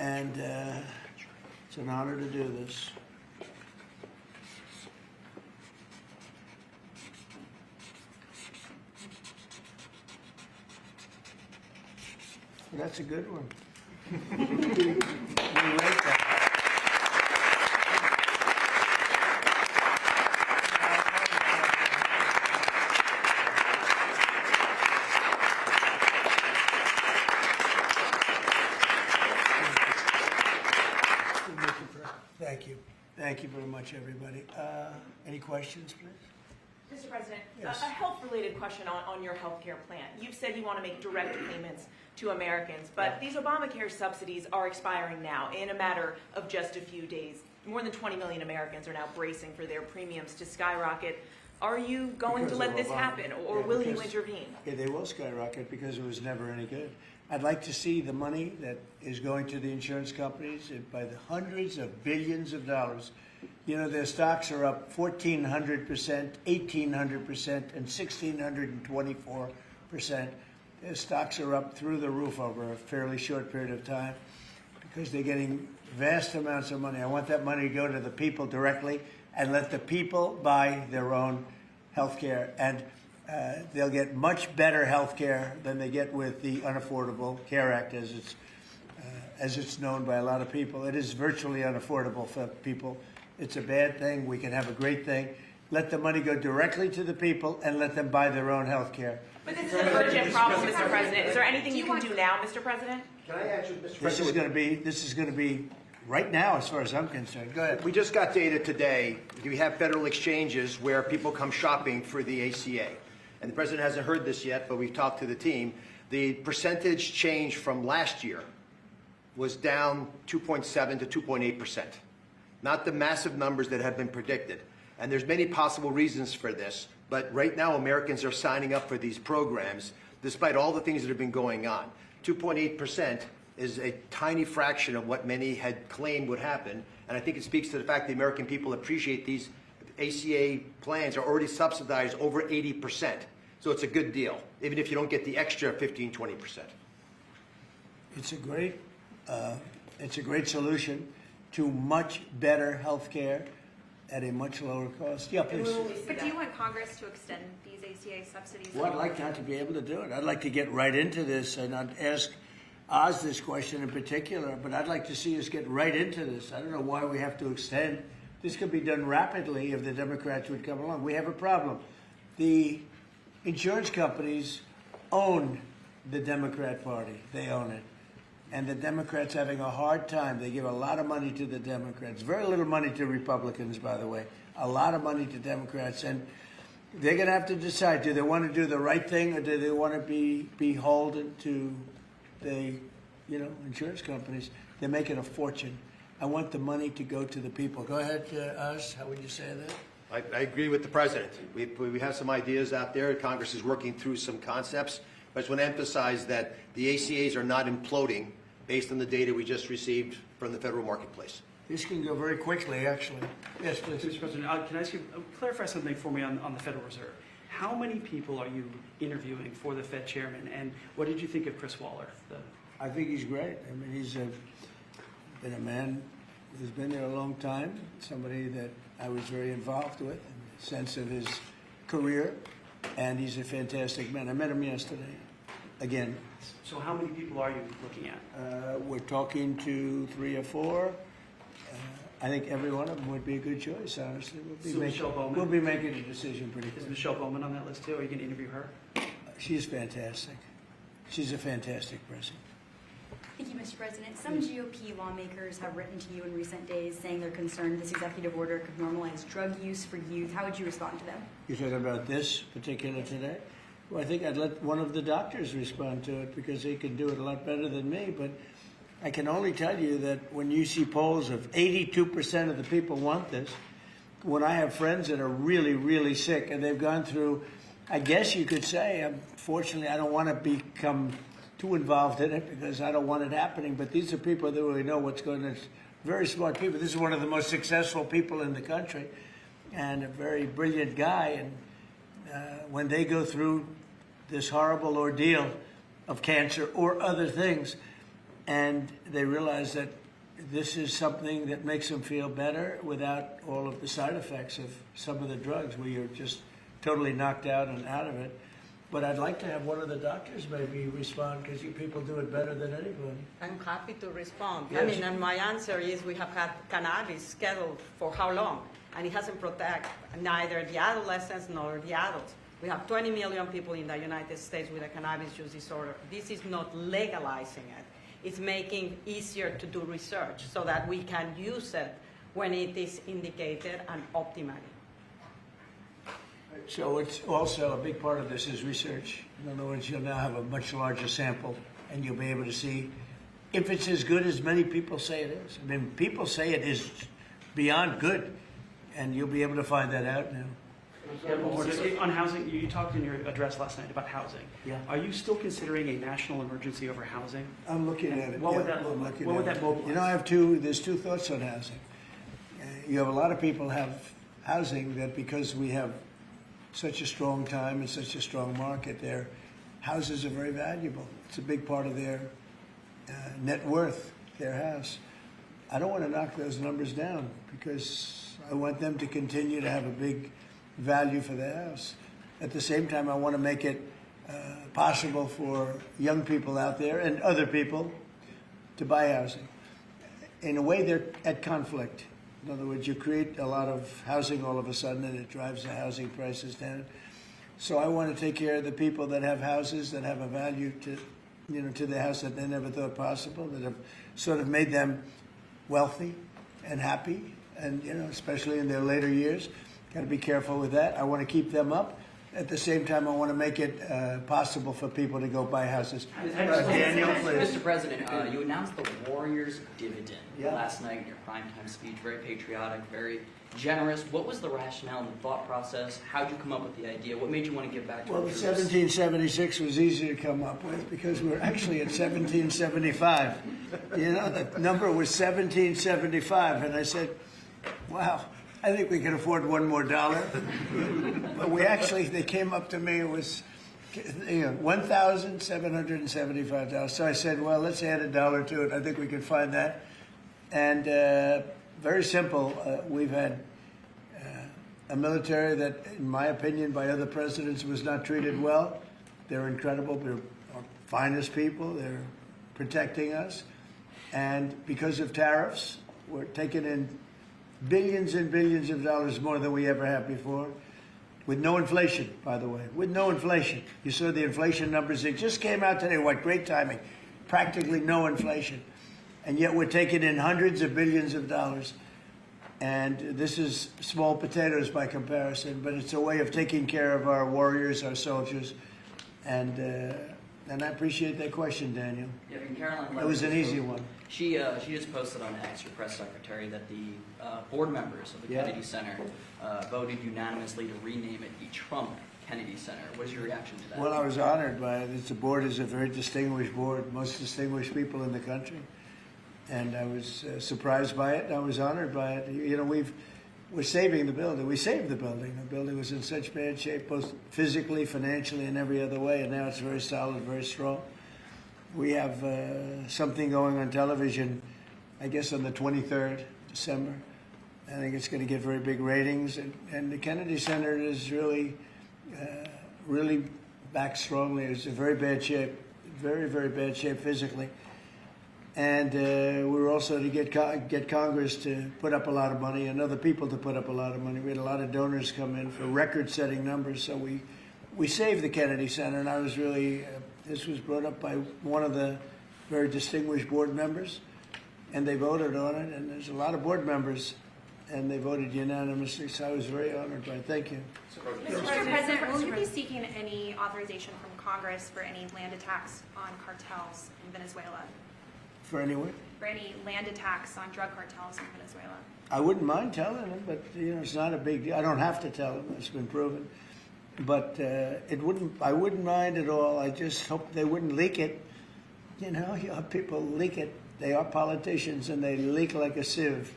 and it's an honor to do this. That's a good one. We rate that. Thank you. Thank you very much, everybody. Any questions, please? Mr. President, Yes. a health-related question on your health care plan. You've said you want to make direct payments to Americans, but these Obamacare subsidies are expiring now in a matter of just a few days. More than 20 million Americans are now bracing for their premiums to skyrocket. Are you going to let this happen, or will you intervene? Yeah, they will skyrocket because it was never any good. I'd like to see the money that is going to the insurance companies by the hundreds of billions of dollars. You know, their stocks are up 1,400%, 1,800%, and 1,624%. Their stocks are up through the roof over a fairly short period of time because they're getting vast amounts of money. I want that money to go to the people directly and let the people buy their own health care. And they'll get much better health care than they get with the Unaffordable Care Act, as it's known by a lot of people. It is virtually unaffordable for people. It's a bad thing. We can have a great thing. Let the money go directly to the people and let them buy their own health care. But this is an urgent problem, Mr. President. Is there anything you can do now, Mr. President? Can I answer, Mr. This President? is going to be right now, as far as I'm concerned. Go ahead. We just got data today. We have federal exchanges where people come shopping for the ACA. And the President hasn't heard this yet, but we've talked to the team. The percentage change from last year was down 2.7 to 2.8%. Not the massive numbers that have been predicted. And there's many possible reasons for this. But right now, Americans are signing up for these programs, despite all the things that have been going on. 2.8% is a tiny fraction of what many had claimed would happen. And I think it speaks to the fact the American people appreciate these ACA plans are already subsidized over 80%. So it's a good deal, even if you don't get the extra 15, 20%. It's a great solution to much better health care at a much lower cost. Yeah, please. But do you want Congress to extend these ACA subsidies? Well, I'd like not to be able to do it. I'd like to get right into this and not ask Oz this question in particular, but I'd like to see us get right into this. I don't know why we have to extend. This could be done rapidly if the Democrats would come along. We have a problem. The insurance companies own the Democrat Party. They own it. And the Democrats having a hard time. They give a lot of money to the Democrats. Very little money to Republicans, by the way. A lot of money to Democrats. And they're going to have to decide, do they want to do the right thing or do they want to be beholden to the insurance companies? They're making a fortune. I want the money to go to the people. Go ahead, Oz. How would you say that? I agree with the President. We have some ideas out there. Congress is working through some concepts. But I just want to emphasize that the ACAs are not imploding based on the data we just received from the federal marketplace. This can go very quickly, actually. Yes, please. Mr. President, can I ask you clarify something for me on the Federal Reserve? How many people are you interviewing for the Fed chairman, and what did you think of Chris Waller? I think he's great. I mean, he's been a man who's been there a long time, somebody that I was very involved with in the sense of his career, and he's a fantastic man. I met him yesterday, again. So how many people are you looking at? We're talking to 3 or 4. I think every one of them would be a good choice, honestly. Michelle Bowman? We'll be making a decision pretty Is quick. Michelle Bowman on that list too? Are you going to interview her? She's fantastic. She's a fantastic person. Thank you, Mr. President. Some GOP lawmakers have written to you in recent days saying they're concerned this executive order could normalize drug use for youth. How would you respond to them? You're talking about this particular today? Well, I think I'd let one of the doctors respond to it because he can do it a lot better than me. But I can only tell you that when you see polls of 82% of the people want this, when I have friends that are really, really sick and they've gone through, I guess you could say, unfortunately, I don't want to become too involved in it because I don't want it happening. But these are people that really know what's going on. Very smart people. This is one of the most successful people in the country and a very brilliant guy. And when they go through this horrible ordeal of cancer or other things, and they realize that this is something that makes them feel better without all of the side effects of some of the drugs where you're just totally knocked out and out of it. But I'd like to have one of the doctors maybe respond, because you people do it better than anybody. I'm happy to respond. Yes. I mean, and my answer is we have had cannabis scheduled for how long? And it hasn't protected neither the adolescents nor the adults. We have 20 million people in the United States with a cannabis use disorder. This is not legalizing it. It's making easier to do research so that we can use it when it is indicated and optimally. So it's also a big part of this is research. In other words, you'll now have a much larger sample, and you'll be able to see if it's as good as many people say it is. I mean, people say it is beyond good, and you'll be able to find that out now. On housing, you talked in your address last night about housing. Yeah. Are you still considering a national emergency over housing? I'm looking at it. What would yeah, that look I'm like? looking What would at that it. mobilize? You know, there's two thoughts on housing. You have a lot of people have housing that because we have such a strong time and such a strong market, their houses are very valuable. It's a big part of their net worth, their house. I don't want to knock those numbers down because I want them to continue to have a big value for the house. At the same time, I want to make it possible for young people out there and other people to buy housing. In a way, they're at conflict. In other words, you create a lot of housing all of a sudden, and it drives the housing prices down. So I want to take care of the people that have houses that have a value to, to the house that they never thought possible, that have sort of made them wealthy and happy, and especially in their later years. Got to be careful with that. I want to keep them up. At the same time, I want to make it possible for people to go buy houses. Daniel, please. Mr. President, you announced the Warriors dividend Yeah. last night in your primetime speech. Very patriotic, very generous. What was the rationale and the thought process? How did you come up with the idea? What made you want to give back to Well, our the troops? 1776 was easy to come up with because we're actually at 1775. The number was 1775, and I said, wow, I think we can afford one more dollar. But they came up to me, it was $1,775. So I said, well, let's add a dollar to it. I think we can find that. And very simple, we've had a military that, in my opinion, by other presidents was not treated well. They're incredible. They're our finest people. They're protecting us. And because of tariffs, we're taking in billions and billions of dollars more than we ever have before, with no inflation, by the way, with no inflation. You saw the inflation numbers. They just came out today. What great timing. Practically no inflation. And yet we're taking in hundreds of billions of dollars. And this is small potatoes by comparison, but it's a way of taking care of our warriors, our soldiers. And I appreciate that question, Daniel. Yeah, and Caroline It was an Levitt easy posted- one. She just posted on X, your press secretary, that the board members of the Yeah. Kennedy Center voted unanimously to rename it the Trump Kennedy Center. What is your reaction to that? Well, I was honored by it. The board is a very distinguished board, most distinguished people in the country. And I was surprised by it. I was honored by it. We're saving the building. We saved the building. The building was in such bad shape, both physically, financially, and every other way. And now it's very solid, very strong. We have something going on television, I guess on the 23rd December. I think it's going to get very big ratings. And the Kennedy Center is really back strongly. It's in very bad shape, very, very bad shape physically. And we're also to get Congress to put up a lot of money and other people to put up a lot of money. We had a lot of donors come in for record-setting numbers. So we saved the Kennedy Center, and I was really, this was brought up by one of the very distinguished board members, and they voted on it. And there's a lot of board members, and they voted unanimously. So I was very honored by it. Thank you. Mr. President, will you be seeking any authorization from Congress for any land attacks on cartels in Venezuela? For anyone? For any land attacks on drug cartels in Venezuela? I wouldn't mind telling them, but it's not a big deal. I don't have to tell them; it's been proven. But I wouldn't mind at all. I just hope they wouldn't leak it. You have people leak it. They are politicians, and they leak like a sieve.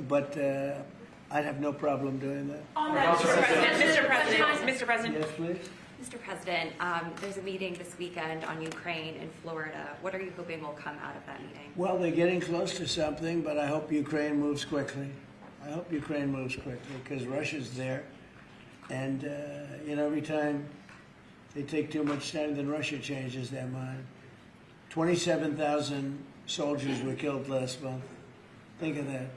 But I'd have no problem doing that. On that, Mr. President, Yes, please. Mr. President, there's a meeting this weekend on Ukraine in Florida. What are you hoping will come out of that meeting? Well, they're getting close to something, but I hope Ukraine moves quickly. I hope Ukraine moves quickly because Russia's there. And, every time they take too much time, then Russia changes their mind. 27,000 soldiers were killed last month. Think of that.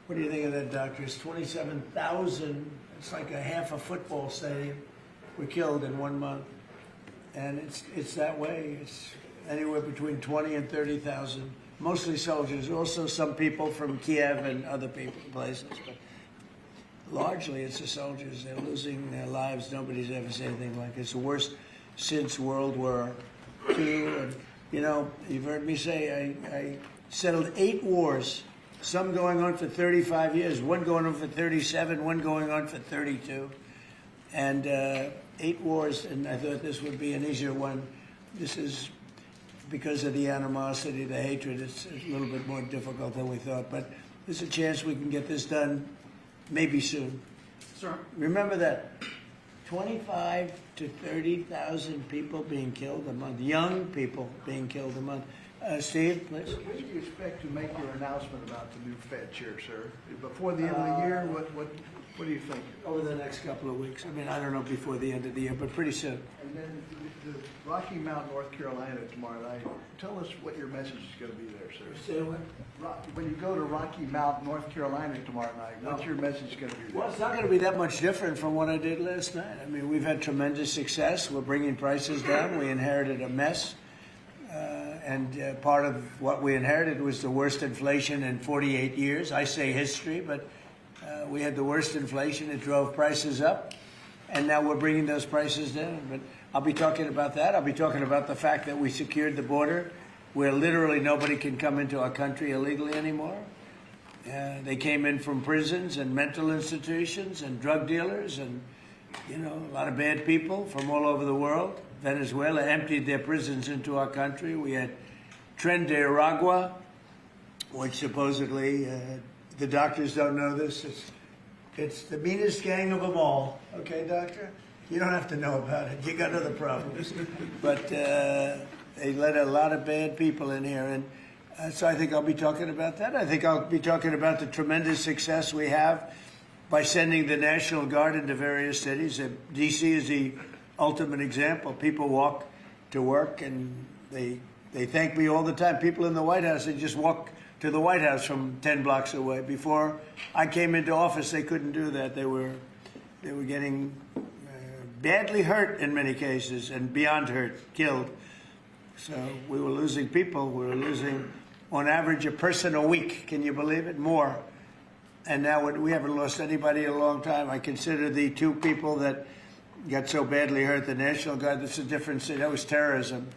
What do you think of that, doctors? 27,000, it's like a half a football stadium, were killed in 1 month. And it's that way. It's anywhere between 20 and 30,000, mostly soldiers, also some people from Kiev and other places. But largely, it's the soldiers. They're losing their lives. Nobody's ever seen anything like it. It's the worst since World War II. And, you've heard me say I settled 8 wars, some going on for 35 years, one going on for 37, one going on for 32. And 8 wars, and I thought this would be an easier one. This is because of the animosity, the hatred. It's a little bit more difficult than we thought. But there's a chance we can get this done maybe soon. Sir? Remember that 25 to 30,000 people being killed a month, young people being killed a month. Steve, please. When do you expect to make your announcement about the new Fed chair, sir? Before the end of the year? What do you think? Over the next couple of weeks. I mean, I don't know before the end of the year, but pretty soon. And then the Rocky Mount, North Carolina tomorrow night. Tell us what your message is going to be there, sir. Say what? When you go to Rocky Mount, North Carolina tomorrow night, what's your message going to be there? Well, it's not going to be that much different from what I did last night. I mean, we've had tremendous success. We're bringing prices down. We inherited a mess. And part of what we inherited was the worst inflation in 48 years. I say history, but we had the worst inflation. It drove prices up. And now we're bringing those prices down. But I'll be talking about that. I'll be talking about the fact that we secured the border where literally nobody can come into our country illegally anymore. They came in from prisons and mental institutions and drug dealers and, a lot of bad people from all over the world. Venezuela emptied their prisons into our country. We had Tren de Aragua, which supposedly, the doctors don't know this, it's the meanest gang of them all. Okay, doctor? You don't have to know about it. You got other problems. But they let a lot of bad people in here. And so I think I'll be talking about that. I think I'll be talking about the tremendous success we have by sending the National Guard into various cities. D.C. is the ultimate example. People walk to work and they thank me all the time. People in the White House, they just walk to the White House from 10 blocks away. Before I came into office, they couldn't do that. They were getting badly hurt in many cases and beyond hurt, killed. So we were losing people. We were losing, on average, a person a week. Can you believe it? More. And now we haven't lost anybody in a long time. I consider the 2 people that got so badly hurt, the National Guard, that's a different city. That was terrorism.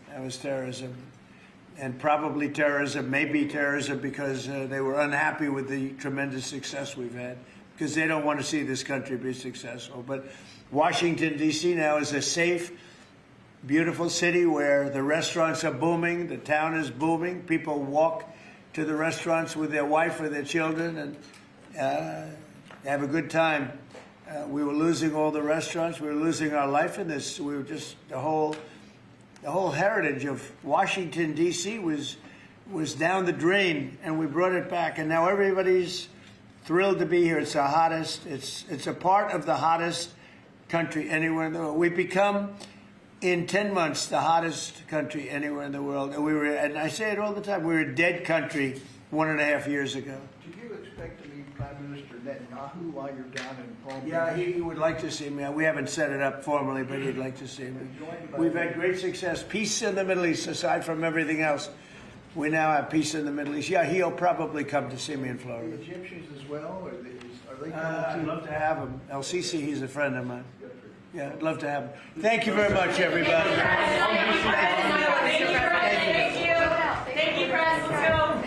And probably terrorism, maybe terrorism because they were unhappy with the tremendous success we've had because they don't want to see this country be successful. But Washington, D.C. now is a safe, beautiful city where the restaurants are booming, the town is booming. People walk to the restaurants with their wife or their children and have a good time. We were losing all the restaurants. We were losing our life in this. We were just the whole heritage of Washington, D.C. was down the drain, and we brought it back. And now everybody's thrilled to be here. It's the hottest. It's a part of the hottest country anywhere in the world. We've become, in 10 months, the hottest country anywhere in the world. And I say it all the time, we were a dead country 1.5 years ago. Do you expect to meet Prime Minister Netanyahu while you're down in Palm Beach? Yeah, he would like to see me. We haven't set it up formally, but he'd like to see me. We've had great success. Peace in the Middle East, aside from everything else. We now have peace in the Middle East. Yeah, he'll probably come to see me in Florida. The Egyptians as well? Are they coming I'd too? love to have him. El Sisi, he's a friend of mine. Yeah, I'd love to have him. Thank you very much, everybody. Thank you, press. Let's go.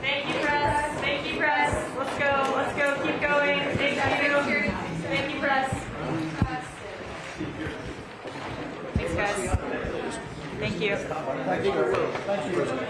Thank you, press. Thank you, press. Let's go. Let's go. Keep going. Thank you. Thank you, press. Thanks, guys. Thank you. Thank you.